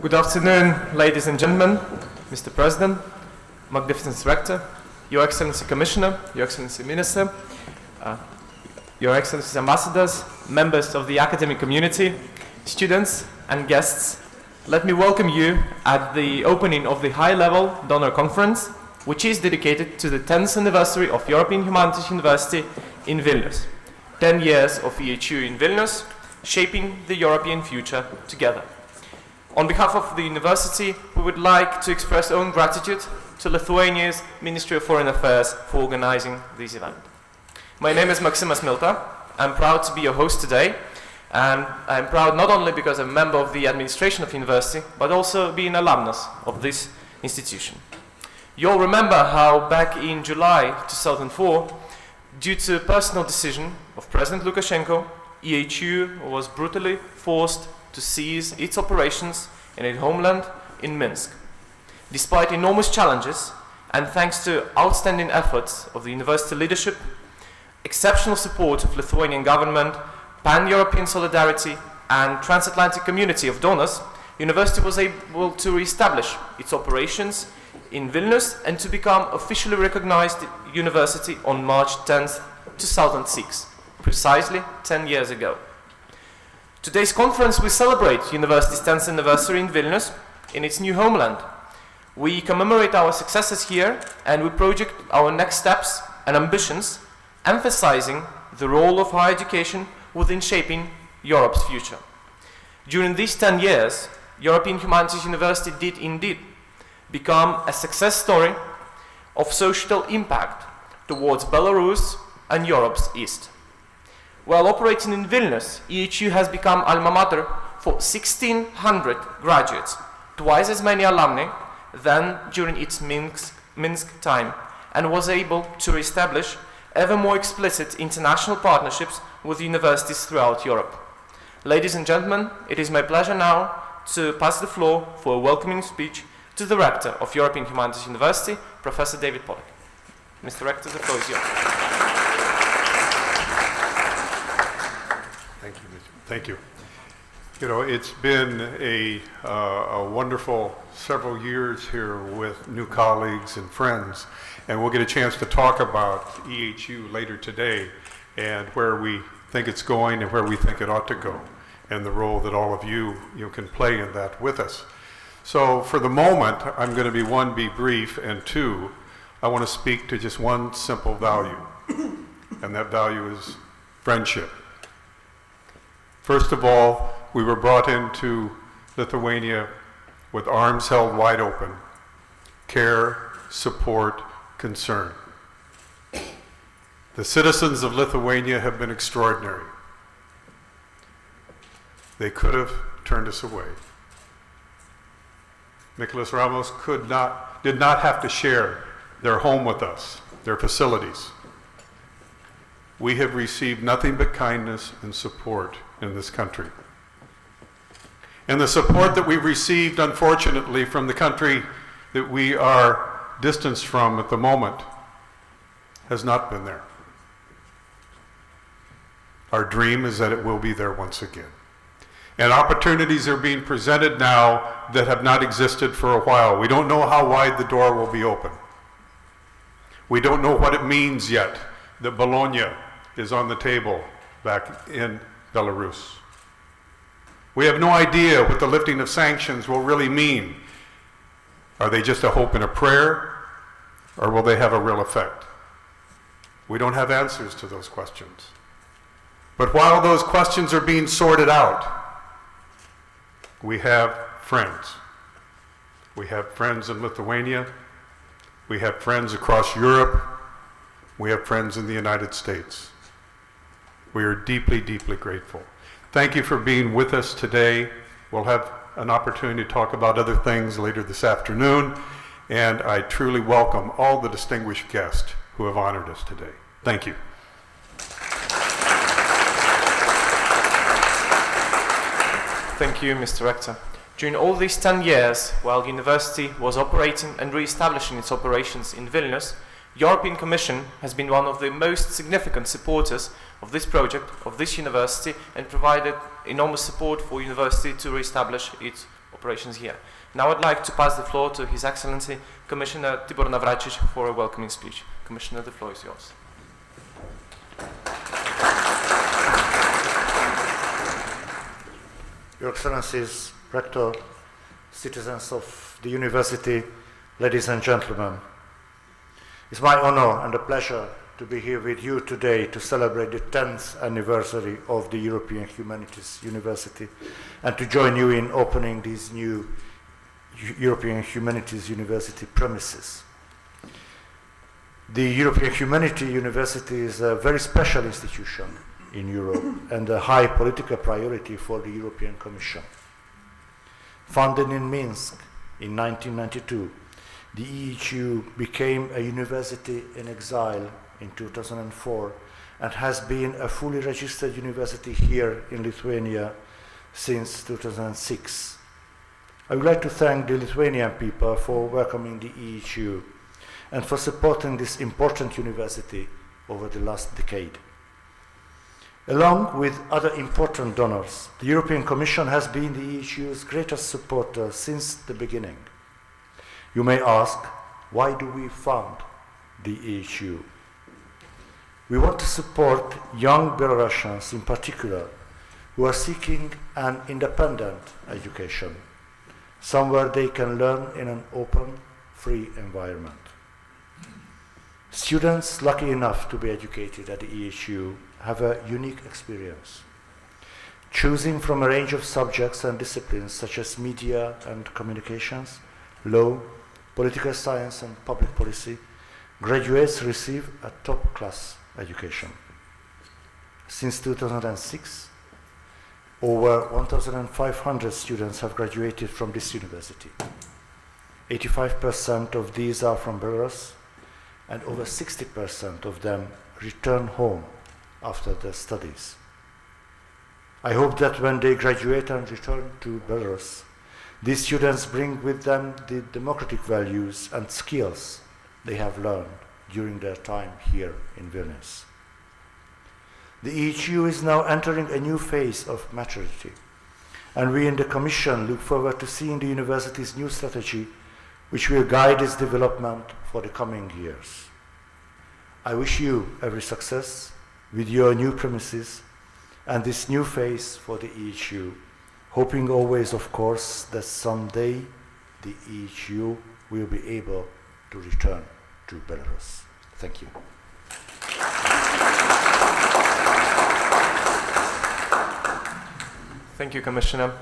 Good afternoon, ladies and gentlemen, Mr. President, Magnificent Rector, Your Excellency Commissioner, Your Excellency Minister, Your Excellency Ambassadors, members of the academic community, students and guests. Let me welcome you at the opening of the high-level donor conference, which is dedicated to the 10th anniversary of European Humanities University in Vilnius. 10 years of EHU in Vilnius, shaping the European future together. On behalf of the university, we would like to express our own gratitude to Lithuania's Ministry of Foreign Affairs for organizing this event. My name is Maximas Milta. I'm proud to be your host today, and I'm proud not only because I'm a member of the administration of the university, but also being an alumnus of this institution. You'll remember how back in July 2004, due to a personal decision of President Lukashenko, EHU was brutally forced to cease its operations in its homeland in Minsk. Despite enormous challenges, and thanks to outstanding efforts of the university leadership, exceptional support of Lithuanian government, pan-European solidarity, and transatlantic community of donors, the university was able to re-establish its operations in Vilnius and to become officially recognized university on March 10, 2006, precisely 10 years ago. Today's conference will celebrate the university's 10th anniversary in Vilnius, in its new homeland. We commemorate our successes here and we project our next steps and ambitions, emphasizing the role of higher education within shaping Europe's future. During these 10 years, European Humanities University did indeed become a success story of social impact towards Belarus and Europe's East. While operating in Vilnius, EHU has become alma mater for 1,600 graduates, twice as many alumni than during its Minsk time, and was able to establish ever more explicit international partnerships with universities throughout Europe. Ladies and gentlemen, it is my pleasure now to pass the floor for a welcoming speech to the Rector of European Humanities University, Professor David Pollick. Mr. Rector, the floor is yours. Thank you. You know, it's been a wonderful several years here with new colleagues and friends, and we'll get a chance to talk about EHU later today and where we think it's going and where we think it ought to go, and the role that all of you can play in that with us. So for the moment, I'm going to be brief, and two, I want to speak to just one simple value, and that value is friendship. First of all, we were brought into Lithuania with arms held wide open, care, support, concern. The citizens of Lithuania have been extraordinary. They could have turned us away. Nicholas Ramos did not have to share their home with us, their facilities. We have received nothing but kindness and support in this country. And the support that we've received, unfortunately, from the country that we are distanced from at the moment has not been there. Our dream is that it will be there once again. And opportunities are being presented now that have not existed for a while. We don't know how wide the door will be open. We don't know what it means yet that Bologna is on the table back in Belarus. We have no idea what the lifting of sanctions will really mean. Are they just a hope and a prayer, or will they have a real effect? We don't have answers to those questions. But while those questions are being sorted out, we have friends. We have friends in Lithuania. We have friends across Europe. We have friends in the United States. We are deeply, deeply grateful. Thank you for being with us today. We'll have an opportunity to talk about other things later this afternoon, and I truly welcome all the distinguished guests who have honored us today. Thank you. Thank you, Mr. Rector. During all these 10 years, while the university was operating and re-establishing its operations in Vilnius, European Commission has been one of the most significant supporters of this project, of this university, and provided enormous support for university to re-establish its operations here. Now I'd like to pass the floor to His Excellency Commissioner Tibor Navracsics for a welcoming speech. Commissioner, the floor is yours. Your Excellencies, Rector, citizens of the University, ladies and gentlemen, it's my honor and a pleasure to be here with you today to celebrate the 10th anniversary of the European Humanities University and to join you in opening these new European Humanities University premises. The European Humanities University is a very special institution in Europe and a high political priority for the European Commission. Founded in Minsk in 1992, the EHU became a university in exile in 2004 and has been a fully registered university here in Lithuania since 2006. I would like to thank the Lithuanian people for welcoming the EHU and for supporting this important university over the last decade. Along with other important donors, the European Commission has been the EHU's greatest supporter since the beginning. You may ask, why do we fund the EHU? We want to support young Belarusians in particular who are seeking an independent education, somewhere they can learn in an open, free environment. Students lucky enough to be educated at the EHU have a unique experience, choosing from a range of subjects and disciplines such as media and communications, law, political science and public policy. Graduates receive a top-class education. Since 2006, over 1,500 students have graduated from this university. 85% of these are from Belarus, and over 60% of them return home after their studies. I hope that when they graduate and return to Belarus, these students bring with them the democratic values and skills they have learned during their time here in Vilnius. The EHU is now entering a new phase of maturity, and we in the Commission look forward to seeing the university's new strategy, which will guide its development for the coming years. I wish you every success with your new premises and this new phase for the EHU, hoping always, of course, that someday the EHU will be able to return to Belarus. Thank you. Thank you, Commissioner.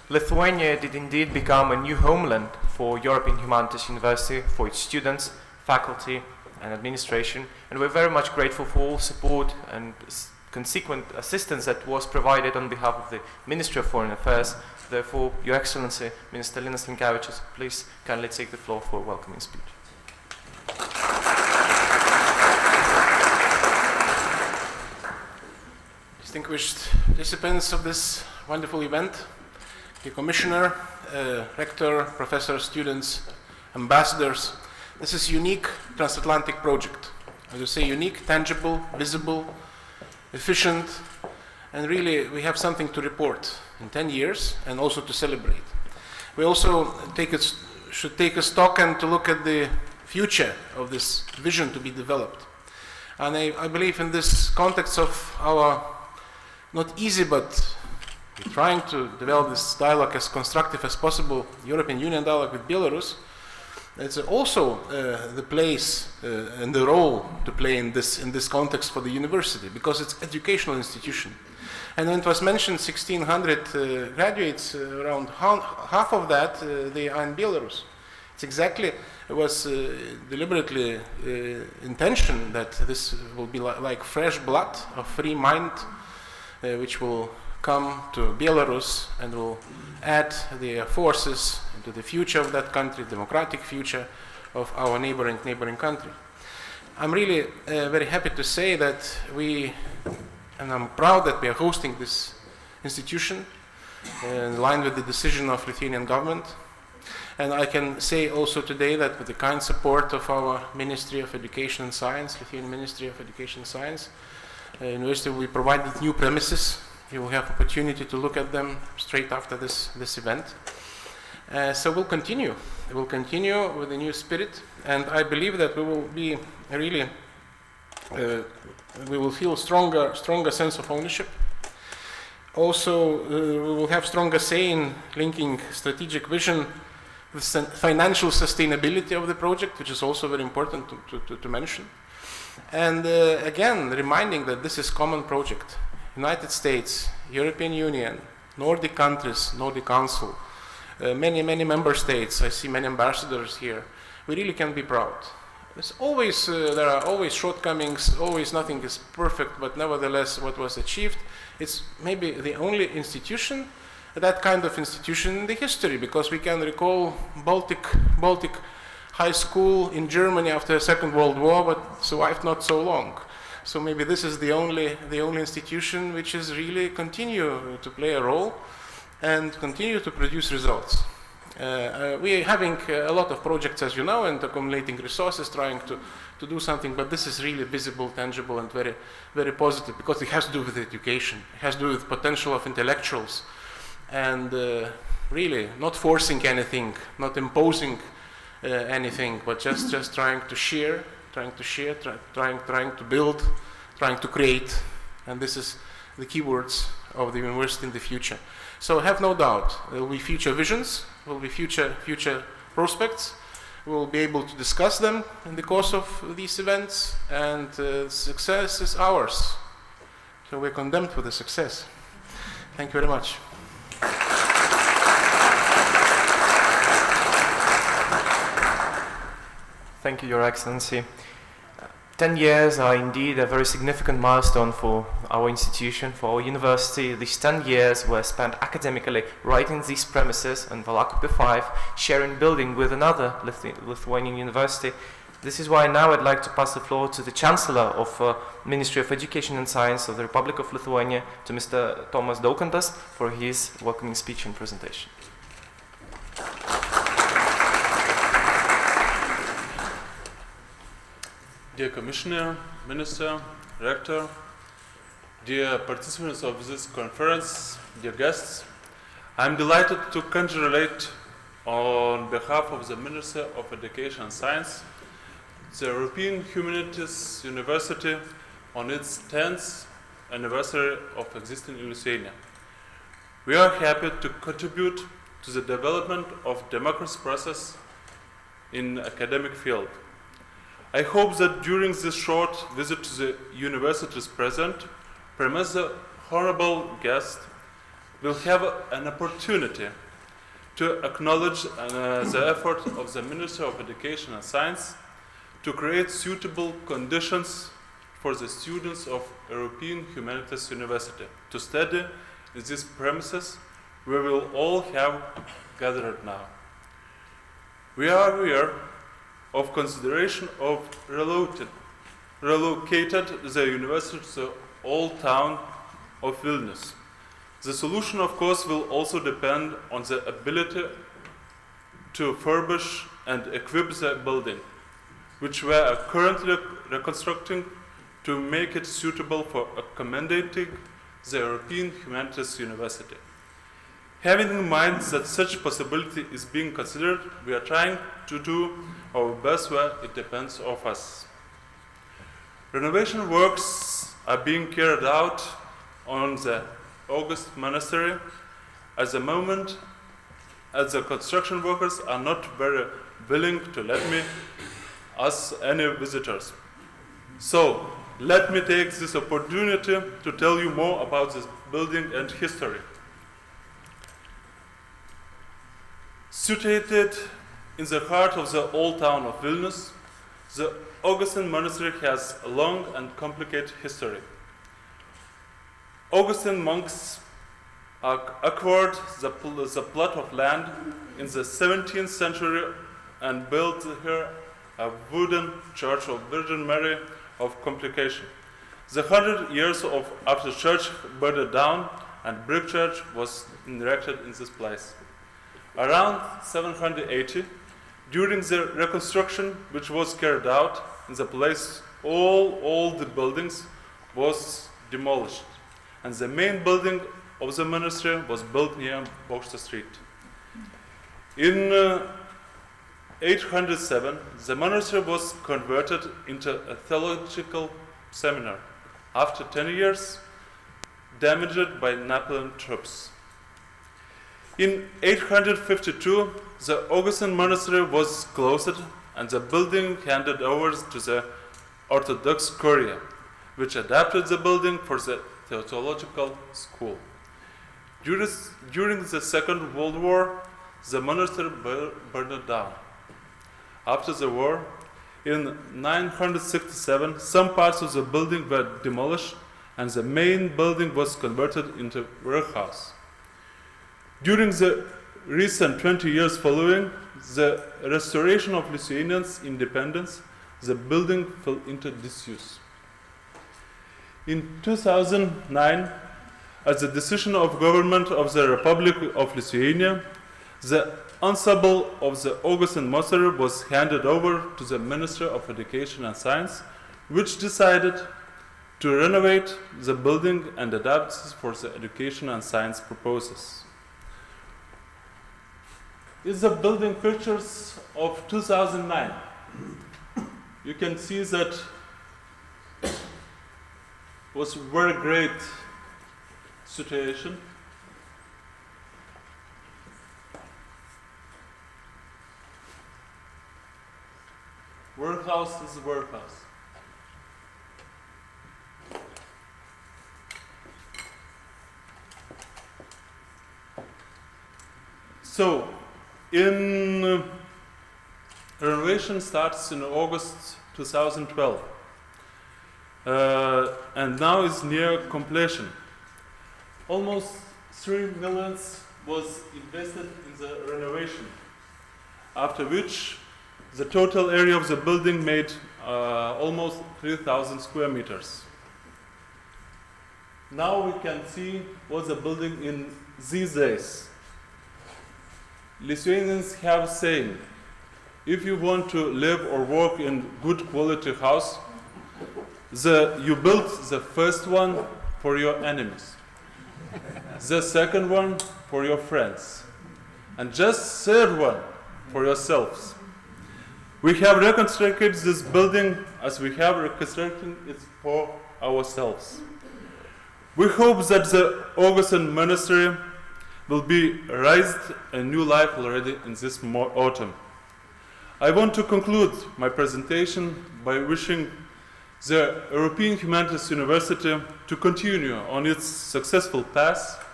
Lithuania did indeed become a new homeland for European Humanities University, for its students, faculty, and administration, and we're very much grateful for all support and consequent assistance that was provided on behalf of the Ministry of Foreign Affairs. Therefore, Your Excellency, Minister Linas Linkevičius, please kindly take the floor for a welcoming speech. Distinguished participants of this wonderful event, the Commissioner, Rector, Professors, students, ambassadors. This is a unique transatlantic project. As you say, unique, tangible, visible, efficient, and really we have something to report in 10 years and also to celebrate. We also should take a stock and to look at the future of this vision to be developed. And I believe in this context of our not easy, but we're trying to develop this dialogue as constructive as possible, European Union dialogue with Belarus. It's also the place and the role to play in this context for the university, because it's educational institution. And when it was mentioned 1,600 graduates, around half of that they are in Belarus. It's exactly, it was deliberately intention that this will be like fresh blood, a free mind, which will come to Belarus and will add their forces into the future of that country, democratic future of our neighboring country. I'm really very happy to say that and I'm proud that we are hosting this institution in line with the decision of Lithuanian government. And I can say also today that with the kind support of our Ministry of Education and Science, Lithuanian Ministry of Education and Science, university will be provided new premises. You will have opportunity to look at them straight after this event. So we'll continue. We'll continue with a new spirit, and I believe that we will be really, we will feel stronger sense of ownership. Also, we will have stronger say in linking strategic vision with financial sustainability of the project, which is also very important to mention. And again, reminding that this is common project. United States, European Union, Nordic countries, Nordic Council, many member states. I see many ambassadors here. We really can be proud. There's always, there are always shortcomings, always nothing is perfect, but nevertheless what was achieved, it's maybe the only institution, that kind of institution in the history, because we can recall Baltic High School in Germany after the Second World War, but survived not so long. So maybe this is the only institution which is really continue to play a role and continue to produce results. We are having a lot of projects, as you know, and accumulating resources, trying to do something, but this is really visible, tangible, and very positive, because it has to do with education. It has to do with potential of intellectuals, and really not forcing anything, not imposing anything, but just trying to share, trying to build, trying to create, and this is the keywords of the university in the future. So have no doubt, there will be future visions, will be future prospects. We will be able to discuss them in the course of these events, and success is ours. So we're condemned for the success. Thank you very much. Thank you, Your Excellency. 10 years are indeed a very significant milestone for our institution, for our university. These 10 years were spent academically right in these premises in Valakupi 5, sharing building with another Lithuanian university. This is why now I'd like to pass the floor to the Chancellor of Ministry of Education and Science of the Republic of Lithuania, to Mr. Tomas Daukantas, for his welcoming speech and presentation. Dear Commissioner, Minister, Rector, dear participants of this conference, dear guests, I'm delighted to congratulate on behalf of the Ministry of Education and Science, the European Humanities University on its 10th anniversary of existing in Lithuania. We are happy to contribute to the development of democracy process in academic field. I hope that during this short visit to the universities present, the honorable guest will have an opportunity to acknowledge the effort of the Ministry of Education and Science to create suitable conditions for the students of European Humanities University to study in these premises we will all have gathered now. We are aware of consideration of relocated the university to the old town of Vilnius. The solution, of course, will also depend on the ability to furbish and equip the building, which we are currently reconstructing to make it suitable for accommodating the European Humanities University. Having in mind that such possibility is being considered, we are trying to do our best where it depends on us. Renovation works are being carried out on the August Monastery at the moment, as the construction workers are not very willing to let us any visitors. So, let me take this opportunity to tell you more about this building and history. Situated in the heart of the old town of Vilnius, the Augustine monastery has a long and complicated history. Augustine monks acquired the plot of land in the 17th century and built here a wooden church of Virgin Mary of Complication. The 100 years after the church burned down and brick church was erected in this place. Around 780, during the reconstruction which was carried out in the place, all the buildings was demolished, and the main building of the monastery was built near Bokšto Street. In 807, the monastery was converted into a theological seminar. After 10 years, damaged by Napoleon troops. In 852, the Augustine monastery was closed and the building handed over to the Orthodox Curia, which adapted the building for the theological school. During the Second World War, the monastery burned down. After the war, in 967, some parts of the building were demolished and the main building was converted into warehouse. During the recent 20 years following the restoration of Lithuania's independence, the building fell into disuse. In 2009, as the decision of government of the Republic of Lithuania, the ensemble of the Augustine monastery was handed over to the Ministry of Education and Science, which decided to renovate the building and adapt it for the education and science purposes. Is the building pictures of 2009. You can see that was very great situation. Workhouse is workhouse. So, in renovation starts in August 2012, and now is near completion. Almost 3 million was invested in the renovation, after which the total area of the building made almost 3,000 square meters. Now we can see what's the building in these days. Lithuanians have saying, if you want to live or work in good quality house, you build the first one for your enemies, the second one for your friends, and just third one for yourselves. We have reconstructed this building as we have reconstructed it for ourselves. We hope that the Augustine monastery will be raised a new life already in this autumn. I want to conclude my presentation by wishing the European Humanities University to continue on its successful path,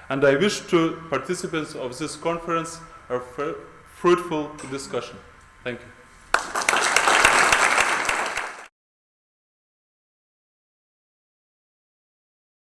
and I wish to participants of this conference a fruitful discussion. Thank you.